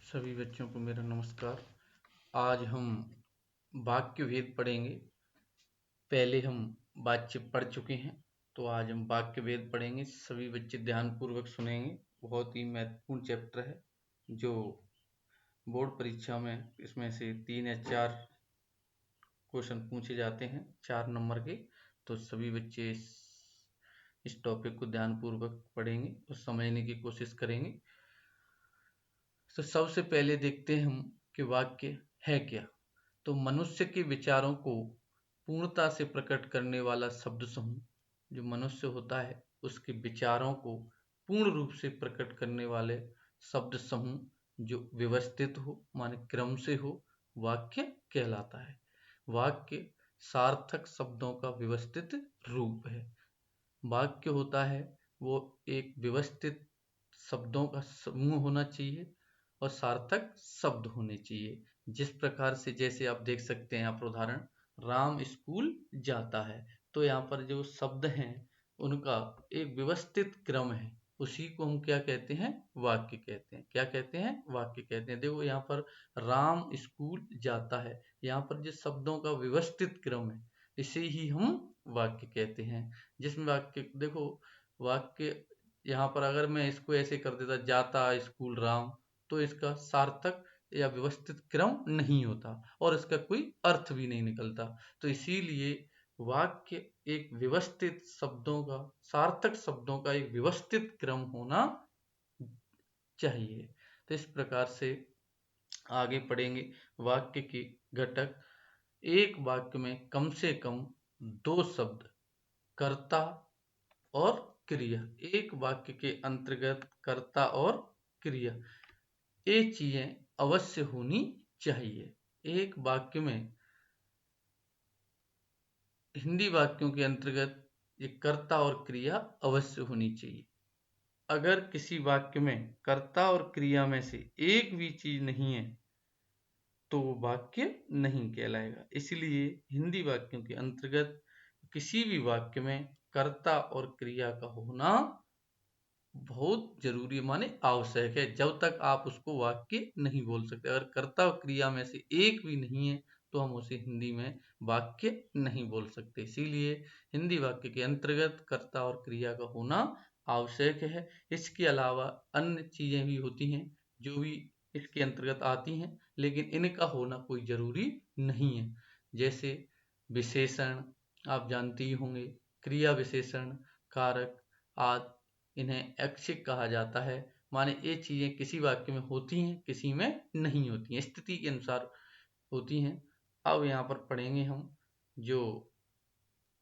सभी बच्चों को मेरा नमस्कार। आज हम वाक्य भेद पढ़ेंगे। पहले हम वाक्य पढ़ चुके हैं, तो आज हम वाक्य भेद पढ़ेंगे। सभी बच्चे ध्यानपूर्वक सुनेंगे। बहुत ही महत्वपूर्ण चैप्टर है जो बोर्ड परीक्षा में इसमें से 3 या 4 क्वेश्चन पूछे जाते हैं, 4 नंबर के। तो सभी बच्चे इस टॉपिक को ध्यानपूर्वक पढ़ेंगे और समझने की कोशिश करेंगे। तो सबसे पहले देखते हैं हम कि वाक्य है क्या। तो मनुष्य के विचारों को पूर्णता से प्रकट करने वाला शब्द समूह, जो मनुष्य होता है उसके विचारों को पूर्ण रूप से प्रकट करने वाले शब्द समूह जो व्यवस्थित हो, माने क्रम से हो, वाक्य कहलाता है। वाक्य सार्थक शब्दों का व्यवस्थित रूप है। वाक्य होता है वो एक व्यवस्थित शब्दों का समूह होना चाहिए और सार्थक शब्द होने चाहिए। जिस प्रकार से, जैसे आप देख सकते हैं यहाँ पर उदाहरण, राम स्कूल जाता है। तो यहाँ पर जो शब्द हैं उनका एक व्यवस्थित क्रम है, उसी को हम क्या कहते हैं? वाक्य कहते हैं। क्या कहते हैं? वाक्य कहते हैं। देखो यहाँ पर राम स्कूल जाता है, यहाँ पर जो शब्दों का व्यवस्थित क्रम है इसे ही हम वाक्य कहते हैं। जिसमें वाक्य, देखो वाक्य यहाँ पर अगर मैं इसको ऐसे कर देता, जाता स्कूल राम, तो इसका सार्थक या व्यवस्थित क्रम नहीं होता और इसका कोई अर्थ भी नहीं निकलता। तो इसीलिए वाक्य एक व्यवस्थित शब्दों का, सार्थक शब्दों का एक व्यवस्थित क्रम होना चाहिए। तो इस प्रकार से आगे पढ़ेंगे वाक्य के घटक। एक वाक्य में कम से कम 2 शब्द, कर्ता और क्रिया। एक वाक्य के अंतर्गत कर्ता और क्रिया, ये चीजें अवश्य होनी चाहिए। एक वाक्य में, हिंदी वाक्यों के अंतर्गत, ये कर्ता और क्रिया अवश्य होनी चाहिए। अगर किसी वाक्य में कर्ता और क्रिया में से एक भी चीज नहीं है तो वो वाक्य नहीं कहलाएगा। इसलिए हिंदी वाक्यों के अंतर्गत किसी भी वाक्य में कर्ता और क्रिया का होना बहुत जरूरी, माने आवश्यक है। जब तक आप उसको वाक्य नहीं बोल सकते, अगर कर्ता और क्रिया में से एक भी नहीं है तो हम उसे हिंदी में वाक्य नहीं बोल सकते। इसीलिए हिंदी वाक्य के अंतर्गत कर्ता और क्रिया का होना आवश्यक है। इसके अलावा अन्य चीजें भी होती हैं जो भी इसके अंतर्गत आती हैं, लेकिन इनका होना कोई जरूरी नहीं है। जैसे विशेषण, आप जानते ही होंगे, क्रिया विशेषण, कारक आदि, इन्हें ऐच्छिक कहा जाता है। माने ये चीजें किसी वाक्य में होती हैं, किसी में नहीं होती हैं, स्थिति के अनुसार होती हैं। अब यहाँ पर पढ़ेंगे हम, जो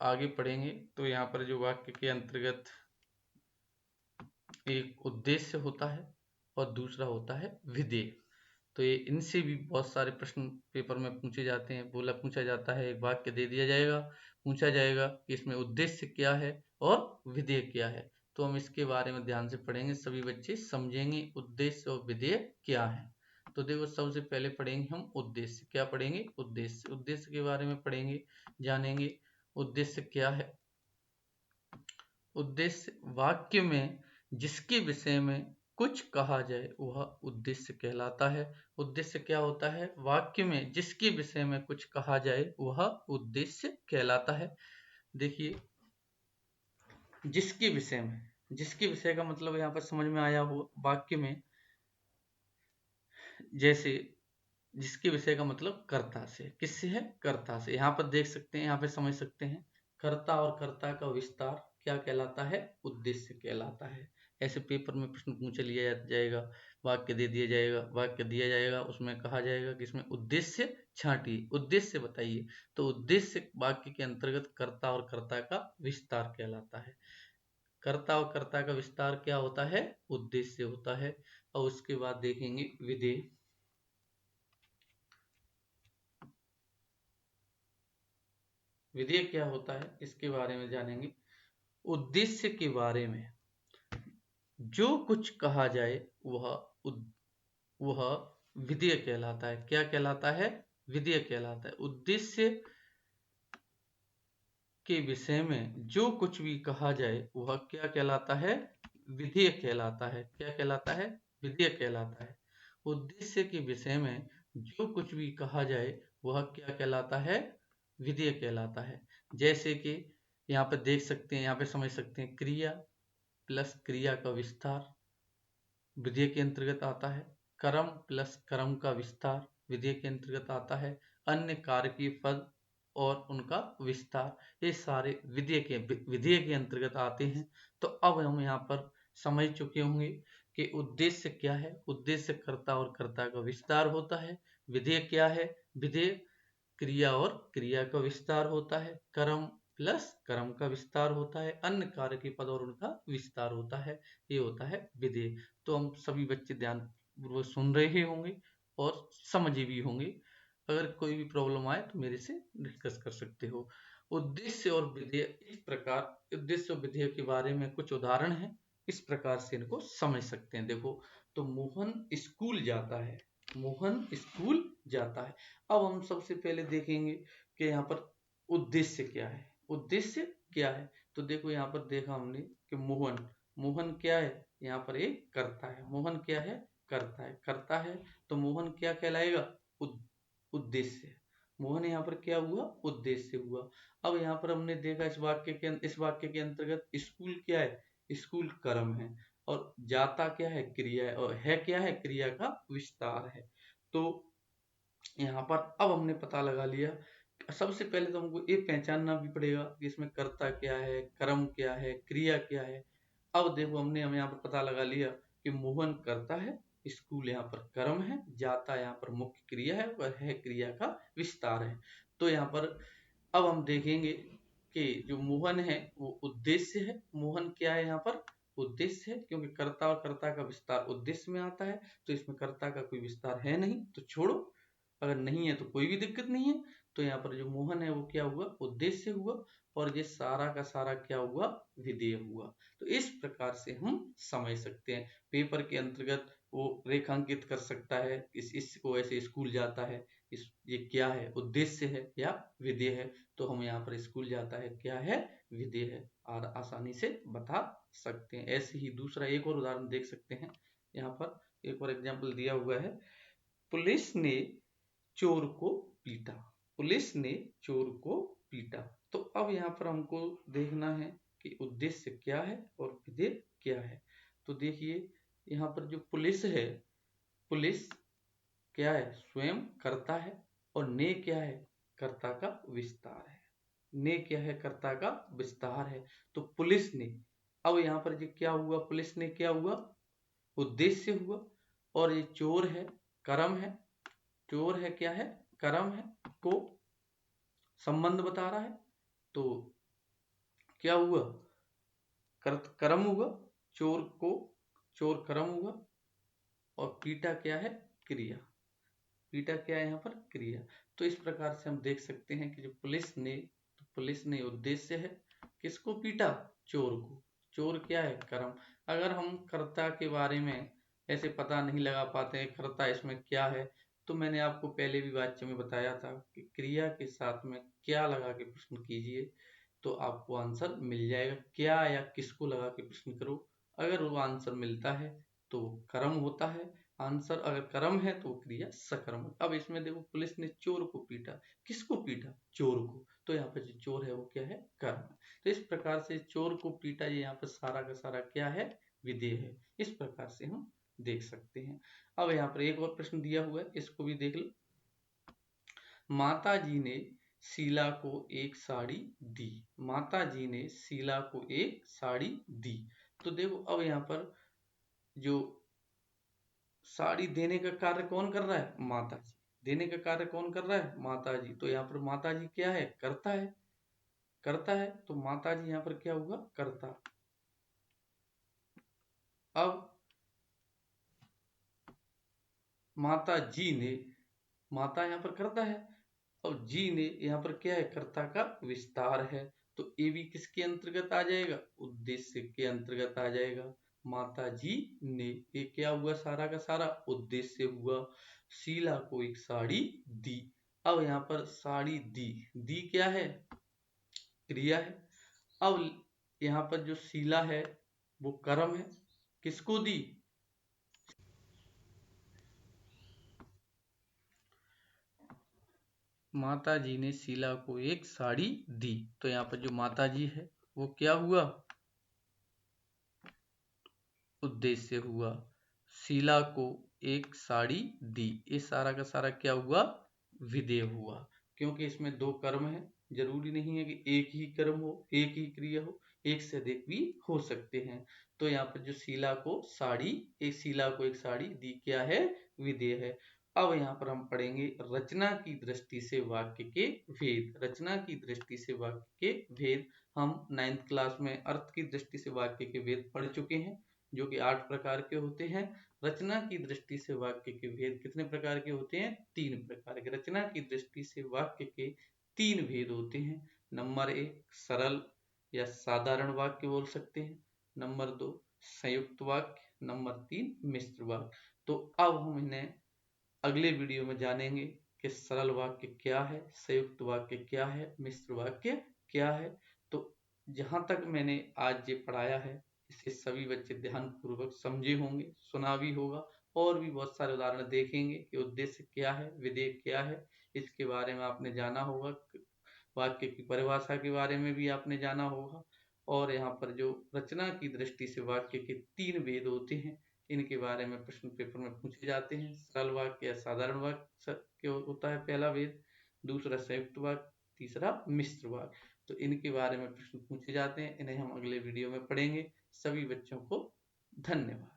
आगे पढ़ेंगे तो यहाँ पर जो वाक्य के अंतर्गत एक उद्देश्य होता है और दूसरा होता है विधेय। तो ये इनसे भी बहुत सारे प्रश्न पेपर में पूछे जाते हैं। पूछा जाता है, एक वाक्य दे दिया जाएगा, पूछा जाएगा कि इसमें उद्देश्य क्या है और विधेय क्या है। तो हम इसके बारे में ध्यान से पढ़ेंगे, सभी बच्चे समझेंगे उद्देश्य और विधेय क्या है। तो देखो सबसे पहले पढ़ेंगे हम उद्देश्य। क्या पढ़ेंगे? उद्देश्य। उद्देश्य के बारे में पढ़ेंगे, जानेंगे उद्देश्य क्या है। उद्देश्य वाक्य में जिसके विषय में कुछ कहा जाए वह उद्देश्य कहलाता है। उद्देश्य क्या होता है? वाक्य में जिसके विषय में कुछ कहा जाए वह उद्देश्य कहलाता है। देखिए, जिसके विषय में, जिसके विषय का मतलब यहाँ पर समझ में आया हो वाक्य में। जैसे जिसके विषय का मतलब कर्ता से, किससे है? कर्ता से। यहाँ पर देख सकते हैं, यहाँ पे समझ सकते हैं, कर्ता और कर्ता का विस्तार क्या कहलाता है? उद्देश्य कहलाता है। ऐसे पेपर में प्रश्न पूछ लिया जाएगा, वाक्य दे दिया जाएगा, वाक्य दिया जाएगा, उसमें कहा जाएगा कि इसमें उद्देश्य छांटिए, उद्देश्य बताइए। तो उद्देश्य वाक्य के अंतर्गत कर्ता और कर्ता का विस्तार कहलाता है। कर्ता और कर्ता का विस्तार क्या होता है? उद्देश्य होता है। और उसके बाद देखेंगे विधेय। विधेय क्या होता है इसके बारे में जानेंगे। उद्देश्य के बारे में जो कुछ कहा जाए वह विधेय कहलाता है। क्या कहलाता है? विधेय कहलाता है। उद्देश्य के विषय में जो कुछ भी कहा जाए वह क्या कहलाता है? विधेय कहलाता है। क्या कहलाता है? विधेय कहलाता है। उद्देश्य के विषय में जो कुछ भी कहा जाए वह क्या कहलाता है? विधेय कहलाता है। जैसे कि यहाँ पे देख सकते हैं, यहाँ पे समझ सकते हैं, क्रिया प्लस क्रिया का विस्तार विधेय के अंतर्गत आता है। कर्म प्लस कर्म का विस्तार विधेय के अंतर्गत आता है। अन्य कारकीय पद और उनका विस्तार, ये सारे विधेय के अंतर्गत आते हैं। तो अब हम यहाँ पर समझ चुके होंगे कि उद्देश्य क्या है। उद्देश्य कर्ता और कर्ता का विस्तार होता है। विधेय क्या है? विधेय क्रिया और क्रिया का विस्तार होता है। कर्म प्लस कर्म का विस्तार होता है। अन्य कार्य के पद और उनका विस्तार होता है। ये होता है विधेय। तो हम सभी बच्चे ध्यानपूर्वक सुन रहे होंगे और समझे भी होंगे। अगर कोई भी प्रॉब्लम आए तो मेरे से डिस्कस कर सकते हो। उद्देश्य और विधेय इस प्रकार, उद्देश्य और विधेय के बारे में कुछ उदाहरण हैं, इस प्रकार से इनको समझ सकते हैं। देखो, तो मोहन स्कूल जाता है। मोहन स्कूल जाता है। अब हम सबसे पहले देखेंगे कि यहाँ पर उद्देश्य क्या है। उद्देश्य क्या है? तो देखो, यहाँ पर देखा हमने कि मोहन, मोहन क्या है? यहाँ पर एक कर्ता है। मोहन क्या है? करता है। करता है तो मोहन क्या कहलाएगा? उद्देश्य। मोहन यहाँ पर क्या हुआ? उद्देश्य हुआ। अब यहाँ पर हमने देखा इस वाक्य के अंतर्गत स्कूल क्या है? स्कूल कर्म है और जाता क्या है? क्रिया है। और है क्या है? क्रिया का विस्तार है। तो यहाँ पर अब हमने पता लगा लिया। सबसे पहले तो हमको ये पहचानना भी पड़ेगा कि इसमें कर्ता क्या है, कर्म क्या है, क्रिया क्या है। अब देखो, हम यहाँ पर पता लगा लिया कि मोहन करता है, स्कूल यहाँ पर कर्म है, जाता यहाँ पर मुख्य क्रिया है और है क्रिया का विस्तार है। तो यहाँ पर अब हम देखेंगे कि जो मोहन है वो उद्देश्य है। मोहन क्या है? यहाँ पर उद्देश्य है, क्योंकि कर्ता और कर्ता का विस्तार उद्देश्य में आता है। तो इसमें कर्ता का कोई विस्तार है नहीं, तो छोड़ो। अगर नहीं है तो कोई भी दिक्कत नहीं है। तो यहाँ पर जो मोहन है वो क्या हुआ? उद्देश्य हुआ। और ये सारा का सारा क्या हुआ? विधेय हुआ। तो इस प्रकार से हम समझ सकते हैं। पेपर के अंतर्गत वो रेखांकित कर सकता है, इसको ऐसे स्कूल जाता है, ये क्या है? उद्देश्य है या विधेय है? तो हम यहाँ पर स्कूल जाता है क्या है? विधेय है। और आसानी से बता सकते हैं। ऐसे ही दूसरा एक और उदाहरण देख सकते हैं। यहाँ पर एक और एग्जाम्पल दिया हुआ है। पुलिस ने चोर को पीटा। पुलिस ने चोर को पीटा। तो अब यहाँ पर हमको देखना है कि उद्देश्य क्या है और विधेय क्या है। तो देखिए, यहाँ पर जो पुलिस है, पुलिस क्या है? स्वयं करता है। और ने क्या है? कर्ता का विस्तार है। ने क्या है? कर्ता का विस्तार है। तो पुलिस ने, अब यहाँ पर ये क्या हुआ? पुलिस ने क्या हुआ? उद्देश्य हुआ। और ये चोर है, कर्म है। चोर है क्या है? कर्म है, को संबंध बता रहा है। तो क्या हुआ? कर्म हुआ। चोर को, चोर कर्म हुआ। और पीटा क्या है? क्रिया। पीटा क्या है? यहाँ पर क्रिया। तो इस प्रकार से हम देख सकते हैं कि जो पुलिस ने उद्देश्य है, किसको पीटा? चोर को। चोर क्या है? कर्म। अगर हम कर्ता के बारे में ऐसे पता नहीं लगा पाते हैं कर्ता इसमें क्या है, तो मैंने आपको पहले भी वाक्य में बताया था कि क्रिया के साथ में क्या लगा के प्रश्न कीजिए तो आपको आंसर मिल जाएगा। क्या या किसको लगा के प्रश्न करो, अगर वो आंसर मिलता है तो कर्म होता है आंसर। अगर कर्म है तो क्रिया सकर्म। अब इसमें देखो, पुलिस ने चोर को पीटा। किसको पीटा? चोर को। तो यहाँ पर जो चोर है वो क्या है? कर्म। तो इस प्रकार से चोर को पीटा, ये यहाँ पर सारा का सारा क्या है? विधेय है। इस प्रकार से हम देख सकते हैं। अब यहाँ पर एक और प्रश्न दिया हुआ है, इसको भी देख लो। माता जी ने शीला को एक साड़ी दी। माता जी ने शीला को एक साड़ी दी। तो देखो, अब यहाँ पर जो साड़ी देने का कार्य कौन कर रहा है? माता जी। देने का कार्य कौन कर रहा है? माता जी। तो यहाँ पर माता जी क्या है? करता है। करता है तो माता जी यहाँ पर क्या होगा? करता। अब माता जी ने, माता यहाँ पर करता है और जी ने यहाँ पर क्या है? कर्ता का विस्तार है। तो ये भी किसके अंतर्गत आ जाएगा? उद्देश्य के अंतर्गत आ जाएगा। माता जी ने, ये क्या हुआ? सारा का सारा उद्देश्य हुआ। शीला को एक साड़ी दी। अब यहाँ पर साड़ी दी, दी क्या है? क्रिया है। अब यहाँ पर जो शीला है वो कर्म है। किसको दी? माता जी ने शीला को एक साड़ी दी। तो यहाँ पर जो माता जी है वो क्या हुआ, उद्देश्य हुआ। शीला को एक साड़ी दी, ये सारा का सारा क्या हुआ, विधेय हुआ। क्योंकि इसमें दो कर्म है, जरूरी नहीं है कि एक ही कर्म हो, एक ही क्रिया हो, एक से अधिक भी हो सकते हैं। तो यहाँ पर जो शीला को एक साड़ी दी क्या है, विधेय है। अब यहाँ पर हम पढ़ेंगे रचना की दृष्टि से वाक्य के भेद। रचना की दृष्टि से वाक्य के भेद हम 9th क्लास में अर्थ की दृष्टि से वाक्य के भेद पढ़ चुके हैं, जो कि 8 प्रकार के होते हैं। रचना की दृष्टि से वाक्य के भेद कितने प्रकार के होते हैं, 3 प्रकार के। रचना की दृष्टि से वाक्य के 3 भेद होते हैं। नंबर 1 सरल या साधारण वाक्य बोल सकते हैं, नंबर 2 संयुक्त वाक्य, नंबर 3 मिश्र वाक्य। तो अब हम इन्हें अगले वीडियो में जानेंगे कि सरल वाक्य क्या है, संयुक्त वाक्य क्या है, मिश्र वाक्य क्या है। तो जहां तक मैंने आज ये पढ़ाया है, इसे सभी बच्चे ध्यान पूर्वक समझे होंगे, सुना भी होगा, और भी बहुत सारे उदाहरण देखेंगे कि उद्देश्य क्या है, विधेय क्या है, इसके बारे में आपने जाना होगा। वाक्य की परिभाषा के बारे में भी आपने जाना होगा। और यहाँ पर जो रचना की दृष्टि से वाक्य के 3 भेद होते हैं, इनके बारे में प्रश्न पेपर में पूछे जाते हैं। सरल वाक्य या साधारण वाक्य होता है पहला भेद, दूसरा संयुक्त वाक्य, तीसरा मिश्र वाक्य। तो इनके बारे में प्रश्न पूछे जाते हैं, इन्हें हम अगले वीडियो में पढ़ेंगे। सभी बच्चों को धन्यवाद।